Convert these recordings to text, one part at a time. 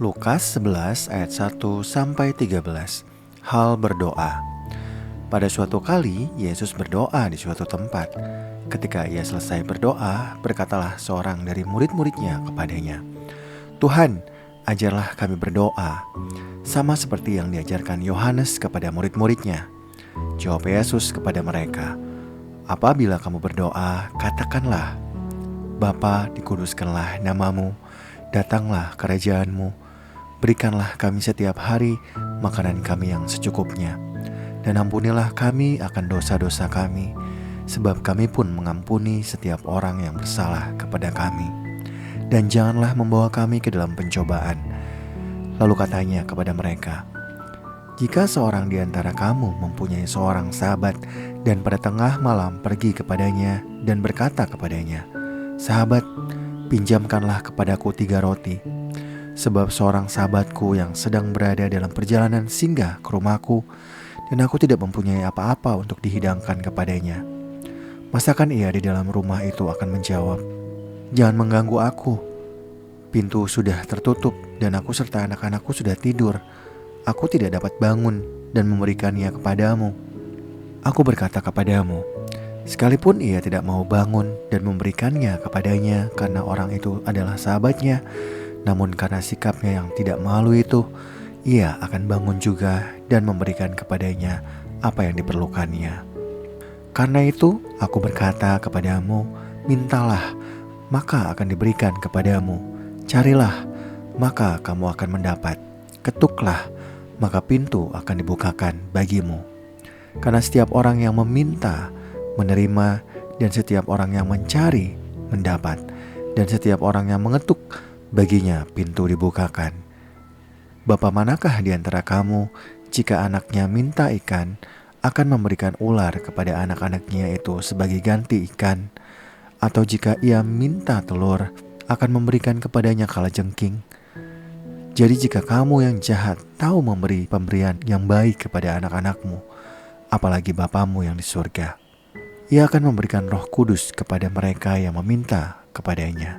Lukas 11 ayat 1-13. Hal berdoa. Pada suatu kali Yesus berdoa di suatu tempat. Ketika ia selesai berdoa, berkatalah seorang dari murid-muridnya kepadanya, "Tuhan, ajarlah kami berdoa, sama seperti yang diajarkan Yohanes kepada murid-muridnya." Jawab Yesus kepada mereka, "Apabila kamu berdoa, katakanlah, Bapa, dikuduskanlah namamu, datanglah kerajaanmu, berikanlah kami setiap hari makanan kami yang secukupnya, dan ampunilah kami akan dosa-dosa kami, sebab kami pun mengampuni setiap orang yang bersalah kepada kami. Dan janganlah membawa kami ke dalam pencobaan." Lalu katanya kepada mereka, "Jika seorang di antara kamu mempunyai seorang sahabat, dan pada tengah malam pergi kepadanya dan berkata kepadanya, 'Sahabat, pinjamkanlah kepadaku 3 roti, sebab seorang sahabatku yang sedang berada dalam perjalanan singgah ke rumahku, dan aku tidak mempunyai apa-apa untuk dihidangkan kepadanya.' Masakan ia di dalam rumah itu akan menjawab, 'Jangan mengganggu aku. Pintu sudah tertutup dan aku serta anak-anakku sudah tidur. Aku tidak dapat bangun dan memberikannya kepadamu.' Aku berkata kepadamu, sekalipun ia tidak mau bangun dan memberikannya kepadanya karena orang itu adalah sahabatnya, namun karena sikapnya yang tidak malu itu, ia akan bangun juga dan memberikan kepadanya apa yang diperlukannya. Karena itu aku berkata kepadamu, mintalah, maka akan diberikan kepadamu. Carilah, maka kamu akan mendapat. Ketuklah, maka pintu akan dibukakan bagimu. Karena setiap orang yang meminta, menerima, dan setiap orang yang mencari, mendapat, dan setiap orang yang mengetuk, baginya pintu dibukakan. Bapa manakah di antara kamu, jika anaknya minta ikan, akan memberikan ular kepada anak-anaknya itu sebagai ganti ikan? Atau jika ia minta telur, akan memberikan kepadanya kalajengking? Jadi jika kamu yang jahat tahu memberi pemberian yang baik kepada anak-anakmu, apalagi Bapamu yang di surga, ia akan memberikan Roh Kudus kepada mereka yang meminta kepadanya."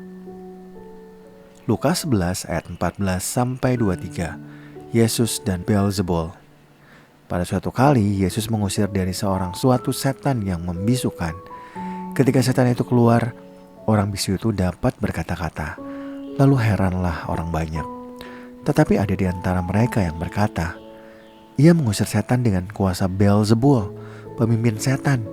Lukas 11 ayat 14-23. Yesus dan Beelzebul. Pada suatu kali Yesus mengusir dari suatu setan yang membisukan. Ketika setan itu keluar, orang bisu itu dapat berkata-kata. Lalu heranlah orang banyak. Tetapi ada di antara mereka yang berkata, "Ia mengusir setan dengan kuasa Beelzebul, pemimpin setan."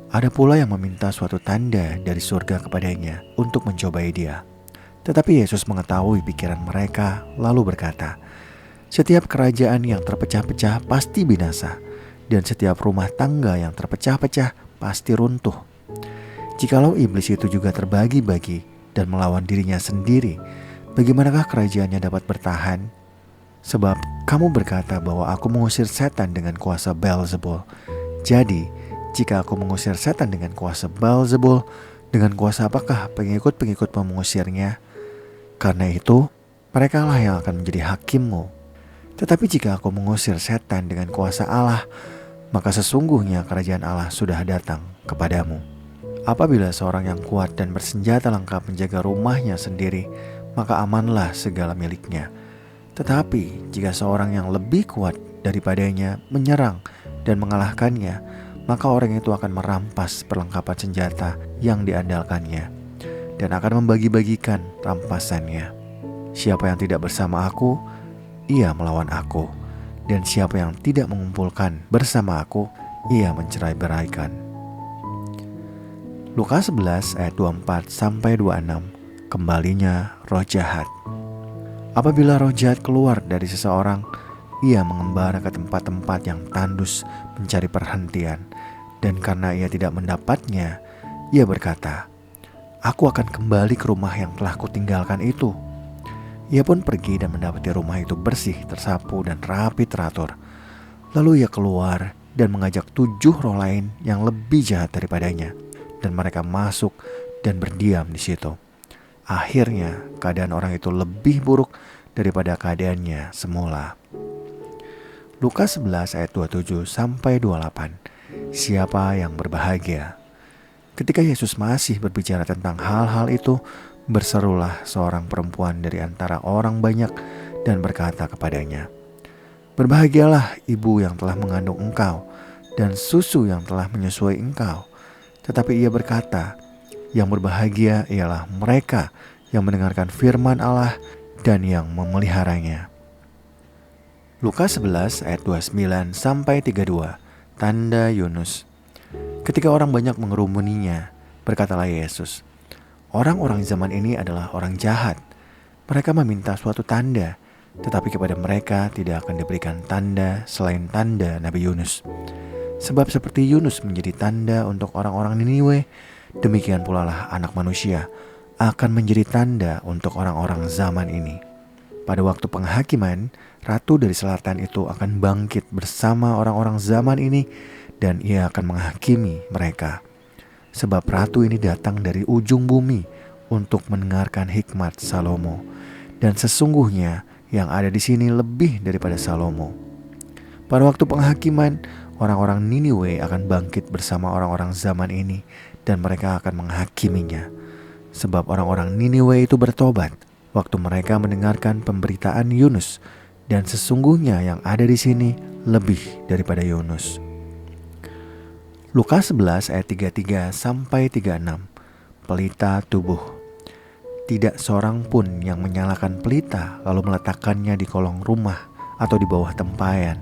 Ada pula yang meminta suatu tanda dari surga kepadanya untuk mencobai dia. Tetapi Yesus mengetahui pikiran mereka, lalu berkata, "Setiap kerajaan yang terpecah-pecah pasti binasa, dan setiap rumah tangga yang terpecah-pecah pasti runtuh. Jikalau iblis itu juga terbagi-bagi dan melawan dirinya sendiri, bagaimanakah kerajaannya dapat bertahan? Sebab kamu berkata bahwa aku mengusir setan dengan kuasa Beelzebul. Jadi, jika aku mengusir setan dengan kuasa Beelzebul, dengan kuasa apakah pengikut-pengikutmu mengusirnya? Karena itu, merekalah yang akan menjadi hakimmu. Tetapi jika aku mengusir setan dengan kuasa Allah, maka sesungguhnya kerajaan Allah sudah datang kepadamu. Apabila seorang yang kuat dan bersenjata lengkap menjaga rumahnya sendiri, maka amanlah segala miliknya. Tetapi jika seorang yang lebih kuat daripadanya menyerang dan mengalahkannya, maka orang itu akan merampas perlengkapan senjata yang diandalkannya dan akan membagi-bagikan rampasannya. Siapa yang tidak bersama aku, ia melawan aku, dan siapa yang tidak mengumpulkan bersama aku, ia mencerai-beraikan." Lukas 11 ayat 24-26. Kembalinya roh jahat. Apabila roh jahat keluar dari seseorang, ia mengembara ke tempat-tempat yang tandus mencari perhentian, dan karena ia tidak mendapatnya, ia berkata, "Aku akan kembali ke rumah yang telah kutinggalkan itu." Ia pun pergi dan mendapati rumah itu bersih, tersapu, dan rapi teratur. Lalu ia keluar dan mengajak 7 roh lain yang lebih jahat daripadanya, dan mereka masuk dan berdiam di situ. Akhirnya keadaan orang itu lebih buruk daripada keadaannya semula. Lukas 11 ayat 27-28. Siapa yang berbahagia? Ketika Yesus masih berbicara tentang hal-hal itu, berserulah seorang perempuan dari antara orang banyak dan berkata kepadanya, "Berbahagialah ibu yang telah mengandung engkau dan susu yang telah menyusui engkau." Tetapi ia berkata, "Yang berbahagia ialah mereka yang mendengarkan firman Allah dan yang memeliharanya." Lukas 11 ayat 29-32. Tanda Yunus. Ketika orang banyak mengerumuninya, berkatalah Yesus, "Orang-orang zaman ini adalah orang jahat. Mereka meminta suatu tanda, tetapi kepada mereka tidak akan diberikan tanda selain tanda Nabi Yunus. Sebab seperti Yunus menjadi tanda untuk orang-orang Niniwe, demikian pula lah Anak Manusia akan menjadi tanda untuk orang-orang zaman ini. Pada waktu penghakiman, Ratu dari Selatan itu akan bangkit bersama orang-orang zaman ini dan ia akan menghakimi mereka. Sebab Ratu ini datang dari ujung bumi untuk mendengarkan hikmat Salomo. Dan sesungguhnya yang ada di sini lebih daripada Salomo." Pada waktu penghakiman, orang-orang Niniwe akan bangkit bersama orang-orang zaman ini dan mereka akan menghakiminya. Sebab orang-orang Niniwe itu bertobat waktu mereka mendengarkan pemberitaan Yunus, dan sesungguhnya yang ada di sini lebih daripada Yunus. Lukas 11 ayat 33-36. Pelita tubuh. Tidak seorang pun yang menyalakan pelita lalu meletakkannya di kolong rumah atau di bawah tempayan,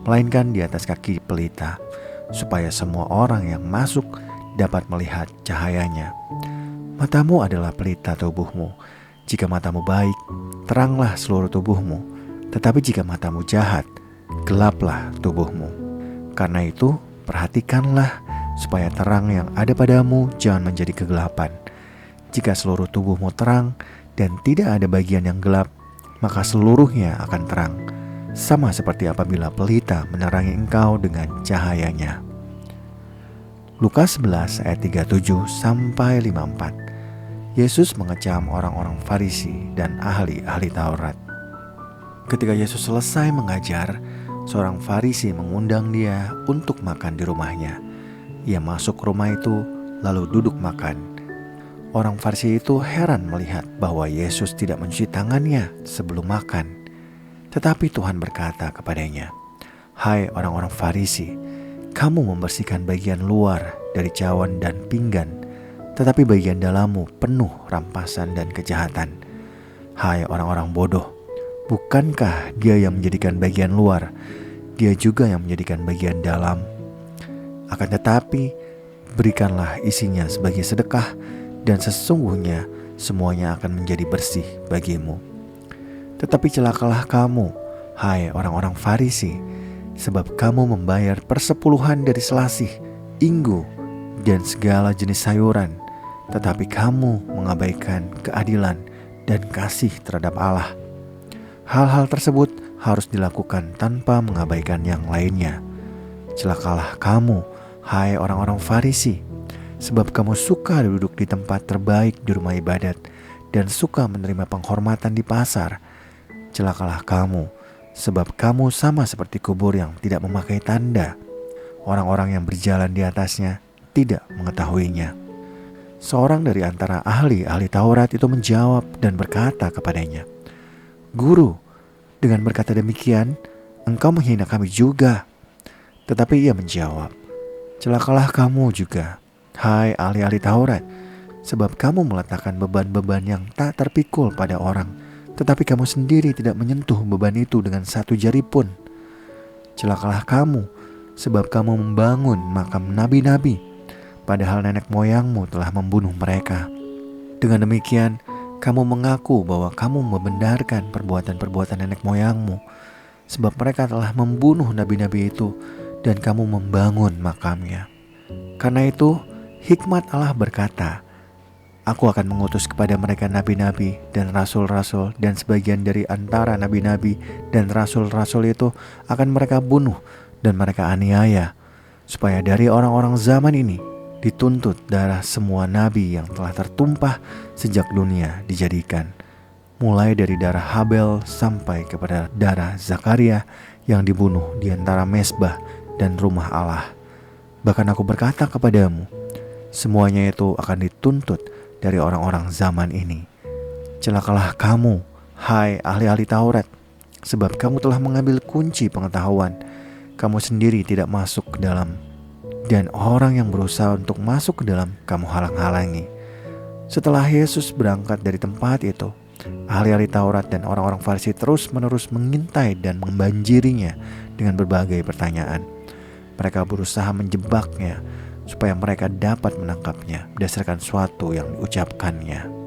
melainkan di atas kaki pelita, supaya semua orang yang masuk dapat melihat cahayanya. Matamu adalah pelita tubuhmu. Jika matamu baik, teranglah seluruh tubuhmu. Tetapi jika matamu jahat, gelaplah tubuhmu. Karena itu, perhatikanlah supaya terang yang ada padamu jangan menjadi kegelapan. Jika seluruh tubuhmu terang dan tidak ada bagian yang gelap, maka seluruhnya akan terang, sama seperti apabila pelita menerangi engkau dengan cahayanya. Lukas 11 ayat 37-54. Yesus mengecam orang-orang Farisi dan ahli-ahli Taurat. Ketika Yesus selesai mengajar, seorang Farisi mengundang dia untuk makan di rumahnya. Ia masuk ke rumah itu lalu duduk makan. Orang Farisi itu heran melihat bahwa Yesus tidak mencuci tangannya sebelum makan. Tetapi Tuhan berkata kepadanya, "Hai orang-orang Farisi, kamu membersihkan bagian luar dari cawan dan pinggan, tetapi bagian dalammu penuh rampasan dan kejahatan. Hai orang-orang bodoh, bukankah dia yang menjadikan bagian luar, dia juga yang menjadikan bagian dalam? Akan tetapi, berikanlah isinya sebagai sedekah, dan sesungguhnya semuanya akan menjadi bersih bagimu. Tetapi celakalah kamu, hai orang-orang Farisi, sebab kamu membayar persepuluhan dari selasih, inggu, dan segala jenis sayuran, tetapi kamu mengabaikan keadilan dan kasih terhadap Allah. Hal-hal tersebut harus dilakukan tanpa mengabaikan yang lainnya. Celakalah kamu, hai orang-orang Farisi, sebab kamu suka duduk di tempat terbaik di rumah ibadat dan suka menerima penghormatan di pasar. Celakalah kamu, sebab kamu sama seperti kubur yang tidak memakai tanda. Orang-orang yang berjalan di atasnya tidak mengetahuinya." Seorang dari antara ahli-ahli Taurat itu menjawab dan berkata kepadanya, "Guru, dengan berkata demikian, engkau menghina kami juga." Tetapi ia menjawab, "Celakalah kamu juga, hai ahli-ahli Taurat, sebab kamu meletakkan beban-beban yang tak terpikul pada orang, tetapi kamu sendiri tidak menyentuh beban itu dengan satu jari pun. Celakalah kamu, sebab kamu membangun makam nabi-nabi, padahal nenek moyangmu telah membunuh mereka. Dengan demikian, kamu mengaku bahwa kamu membenarkan perbuatan-perbuatan nenek moyangmu, sebab mereka telah membunuh nabi-nabi itu dan kamu membangun makamnya. Karena itu, hikmat Allah berkata, Aku akan mengutus kepada mereka nabi-nabi dan rasul-rasul, dan sebagian dari antara nabi-nabi dan rasul-rasul itu akan mereka bunuh dan mereka aniaya, supaya dari orang-orang zaman ini dituntut darah semua nabi yang telah tertumpah sejak dunia dijadikan, mulai dari darah Habel sampai kepada darah Zakaria yang dibunuh di antara mezbah dan rumah Allah. Bahkan aku berkata kepadamu, semuanya itu akan dituntut dari orang-orang zaman ini. Celakalah kamu, hai ahli-ahli Taurat, sebab kamu telah mengambil kunci pengetahuan. Kamu sendiri tidak masuk ke dalam, dan orang yang berusaha untuk masuk ke dalam kamu halang-halangi." Setelah Yesus berangkat dari tempat itu, ahli-ahli Taurat dan orang-orang Farisi terus-menerus mengintai dan membanjirinya dengan berbagai pertanyaan. Mereka berusaha menjebaknya supaya mereka dapat menangkapnya berdasarkan suatu yang diucapkannya.